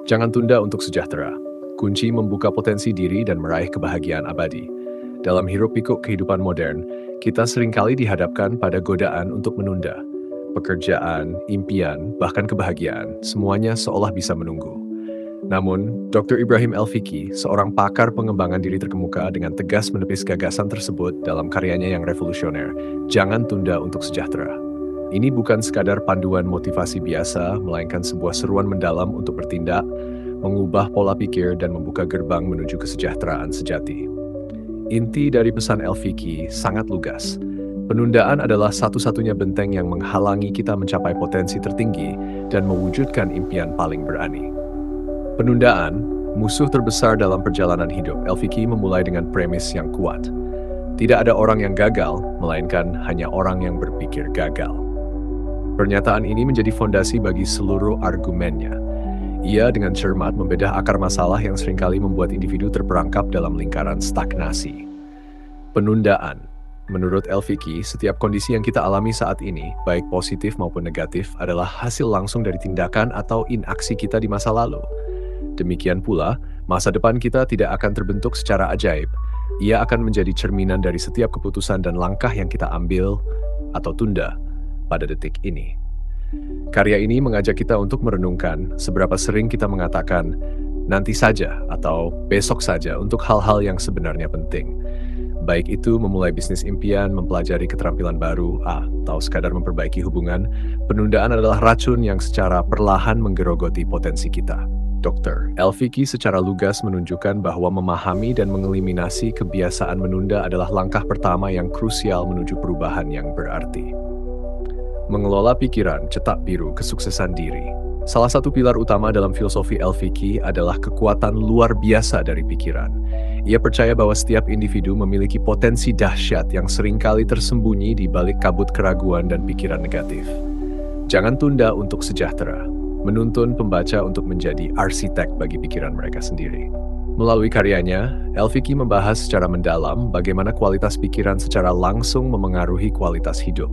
Jangan tunda untuk sejahtera. Kunci membuka potensi diri dan meraih kebahagiaan abadi. Dalam hiruk-pikuk kehidupan modern, kita seringkali dihadapkan pada godaan untuk menunda. Pekerjaan, impian, bahkan kebahagiaan, semuanya seolah bisa menunggu. Namun, Dr. Ibrahim El-Fiqi, seorang pakar pengembangan diri terkemuka dengan tegas menepis gagasan tersebut dalam karyanya yang revolusioner, Jangan Tunda untuk Sejahtera. Ini bukan sekadar panduan motivasi biasa, melainkan sebuah seruan mendalam untuk bertindak, mengubah pola pikir dan membuka gerbang menuju kesejahteraan sejati. Inti dari pesan El-Fiqi sangat lugas. Penundaan adalah satu-satunya benteng yang menghalangi kita mencapai potensi tertinggi dan mewujudkan impian paling berani. Penundaan, musuh terbesar dalam perjalanan hidup. El-Fiqi memulai dengan premis yang kuat. Tidak ada orang yang gagal, melainkan hanya orang yang berpikir gagal. Pernyataan ini menjadi fondasi bagi seluruh argumennya. Ia dengan cermat membedah akar masalah yang seringkali membuat individu terperangkap dalam lingkaran stagnasi. Penundaan. Menurut El-Fiqi, setiap kondisi yang kita alami saat ini, baik positif maupun negatif, adalah hasil langsung dari tindakan atau inaksi kita di masa lalu. Demikian pula, masa depan kita tidak akan terbentuk secara ajaib. Ia akan menjadi cerminan dari setiap keputusan dan langkah yang kita ambil atau tunda pada detik ini. Karya ini mengajak kita untuk merenungkan seberapa sering kita mengatakan nanti saja atau besok saja untuk hal-hal yang sebenarnya penting. Baik itu memulai bisnis impian, mempelajari keterampilan baru, atau sekadar memperbaiki hubungan, penundaan adalah racun yang secara perlahan menggerogoti potensi kita. Dr. El-Fiqi secara lugas menunjukkan bahwa memahami dan mengeliminasi kebiasaan menunda adalah langkah pertama yang krusial menuju perubahan yang berarti. Mengelola pikiran, cetak biru kesuksesan diri. Salah satu pilar utama dalam filosofi El-Fiqi adalah kekuatan luar biasa dari pikiran. Ia percaya bahwa setiap individu memiliki potensi dahsyat yang seringkali tersembunyi di balik kabut keraguan dan pikiran negatif. Jangan tunda untuk sejahtera. Menuntun pembaca untuk menjadi arsitek bagi pikiran mereka sendiri. Melalui karyanya, El-Fiqi membahas secara mendalam bagaimana kualitas pikiran secara langsung memengaruhi kualitas hidup.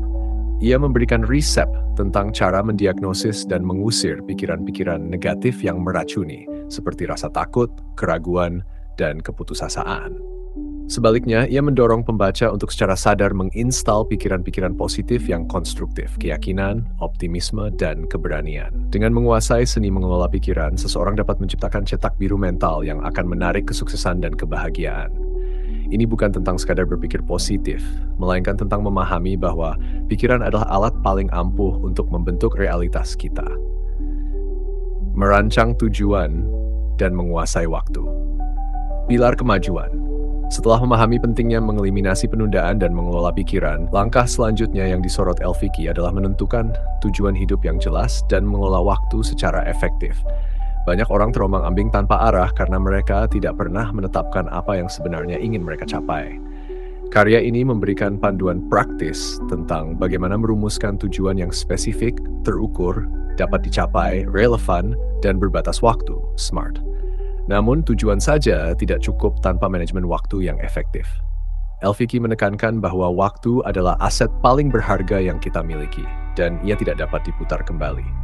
Ia memberikan resep tentang cara mendiagnosis dan mengusir pikiran-pikiran negatif yang meracuni, seperti rasa takut, keraguan, dan keputusasaan. Sebaliknya, ia mendorong pembaca untuk secara sadar menginstal pikiran-pikiran positif yang konstruktif, keyakinan, optimisme, dan keberanian. Dengan menguasai seni mengelola pikiran, seseorang dapat menciptakan cetak biru mental yang akan menarik kesuksesan dan kebahagiaan. Ini bukan tentang sekadar berpikir positif, melainkan tentang memahami bahwa pikiran adalah alat paling ampuh untuk membentuk realitas kita. Merancang tujuan dan menguasai waktu. Pilar kemajuan. Setelah memahami pentingnya mengeliminasi penundaan dan mengelola pikiran, langkah selanjutnya yang disorot El-Fiqi adalah menentukan tujuan hidup yang jelas dan mengelola waktu secara efektif. Banyak orang terombang-ambing tanpa arah karena mereka tidak pernah menetapkan apa yang sebenarnya ingin mereka capai. Karya ini memberikan panduan praktis tentang bagaimana merumuskan tujuan yang spesifik, terukur, dapat dicapai, relevan, dan berbatas waktu, SMART. Namun tujuan saja tidak cukup tanpa manajemen waktu yang efektif. El-Fiqi menekankan bahwa waktu adalah aset paling berharga yang kita miliki, dan ia tidak dapat diputar kembali.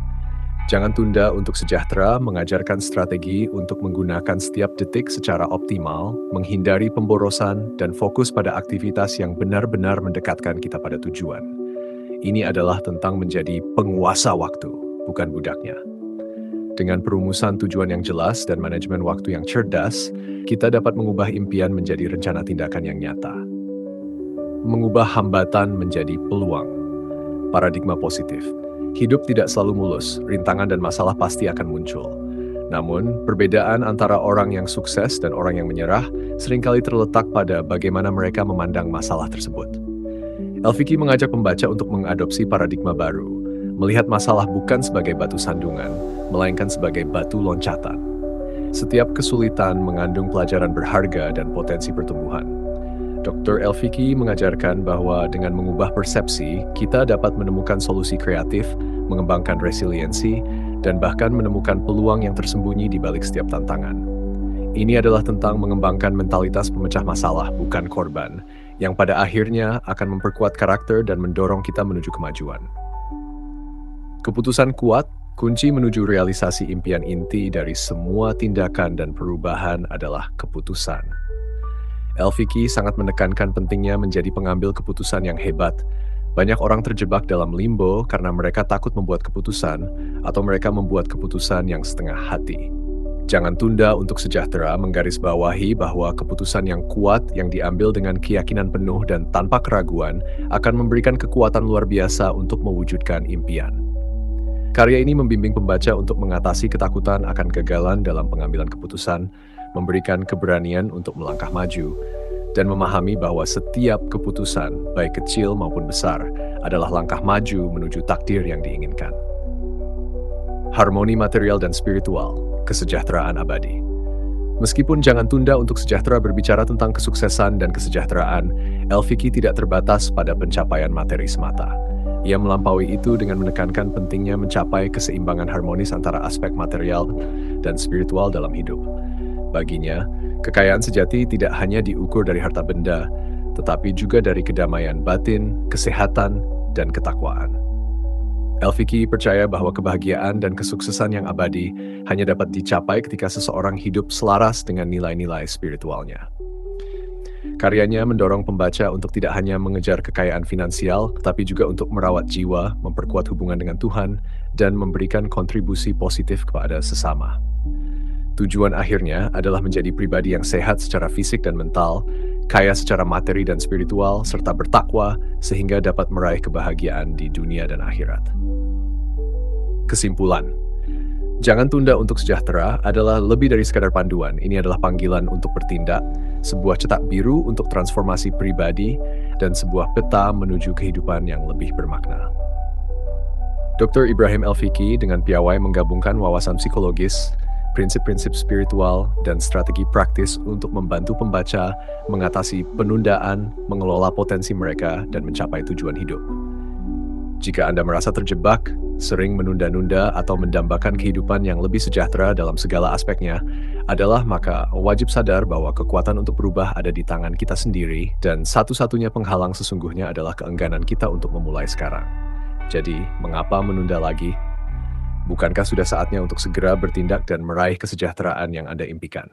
Jangan tunda untuk sejahtera mengajarkan strategi untuk menggunakan setiap detik secara optimal, menghindari pemborosan, dan fokus pada aktivitas yang benar-benar mendekatkan kita pada tujuan. Ini adalah tentang menjadi penguasa waktu, bukan budaknya. Dengan perumusan tujuan yang jelas dan manajemen waktu yang cerdas, kita dapat mengubah impian menjadi rencana tindakan yang nyata. Mengubah hambatan menjadi peluang. Paradigma positif. Hidup tidak selalu mulus, rintangan dan masalah pasti akan muncul. Namun, perbedaan antara orang yang sukses dan orang yang menyerah seringkali terletak pada bagaimana mereka memandang masalah tersebut. El-Fiqi mengajak pembaca untuk mengadopsi paradigma baru, melihat masalah bukan sebagai batu sandungan, melainkan sebagai batu loncatan. Setiap kesulitan mengandung pelajaran berharga dan potensi pertumbuhan. Dr. El-Fiqi mengajarkan bahwa dengan mengubah persepsi, kita dapat menemukan solusi kreatif, mengembangkan resiliensi, dan bahkan menemukan peluang yang tersembunyi di balik setiap tantangan. Ini adalah tentang mengembangkan mentalitas pemecah masalah, bukan korban, yang pada akhirnya akan memperkuat karakter dan mendorong kita menuju kemajuan. Keputusan kuat, Kunci menuju realisasi impian inti dari semua tindakan dan perubahan adalah keputusan. Elviki sangat menekankan pentingnya menjadi pengambil keputusan yang hebat. Banyak orang terjebak dalam limbo karena mereka takut membuat keputusan atau mereka membuat keputusan yang setengah hati. Jangan tunda untuk sejahtera menggarisbawahi bahwa keputusan yang kuat yang diambil dengan keyakinan penuh dan tanpa keraguan akan memberikan kekuatan luar biasa untuk mewujudkan impian. Karya ini membimbing pembaca untuk mengatasi ketakutan akan kegagalan dalam pengambilan keputusan, memberikan keberanian untuk melangkah maju, dan memahami bahwa setiap keputusan, baik kecil maupun besar, adalah langkah maju menuju takdir yang diinginkan. Harmoni material dan spiritual, kesejahteraan abadi. Meskipun Jangan Tunda untuk Sejahtera berbicara tentang kesuksesan dan kesejahteraan, Elviki tidak terbatas pada pencapaian materi semata. Ia melampaui itu dengan menekankan pentingnya mencapai keseimbangan harmonis antara aspek material dan spiritual dalam hidup. Baginya, kekayaan sejati tidak hanya diukur dari harta benda, tetapi juga dari kedamaian batin, kesehatan, dan ketakwaan. Elviki percaya bahwa kebahagiaan dan kesuksesan yang abadi hanya dapat dicapai ketika seseorang hidup selaras dengan nilai-nilai spiritualnya. Karyanya mendorong pembaca untuk tidak hanya mengejar kekayaan finansial, tetapi juga untuk merawat jiwa, memperkuat hubungan dengan Tuhan, dan memberikan kontribusi positif kepada sesama. Tujuan akhirnya adalah menjadi pribadi yang sehat secara fisik dan mental, kaya secara materi dan spiritual, serta bertakwa sehingga dapat meraih kebahagiaan di dunia dan akhirat. Kesimpulan, Jangan Tunda untuk Sejahtera adalah lebih dari sekadar panduan. Ini adalah panggilan untuk bertindak, sebuah cetak biru untuk transformasi pribadi, dan sebuah peta menuju kehidupan yang lebih bermakna. Dr. Ibrahim Elviki dengan piawai menggabungkan wawasan psikologis, prinsip-prinsip spiritual, dan strategi praktis untuk membantu pembaca mengatasi penundaan, mengelola potensi mereka, dan mencapai tujuan hidup. Jika Anda merasa terjebak, sering menunda-nunda atau mendambakan kehidupan yang lebih sejahtera dalam segala aspeknya, maka wajib sadar bahwa kekuatan untuk berubah ada di tangan kita sendiri, dan satu-satunya penghalang sesungguhnya adalah keengganan kita untuk memulai sekarang. Jadi, mengapa menunda lagi? Bukankah sudah saatnya untuk segera bertindak dan meraih kesejahteraan yang Anda impikan?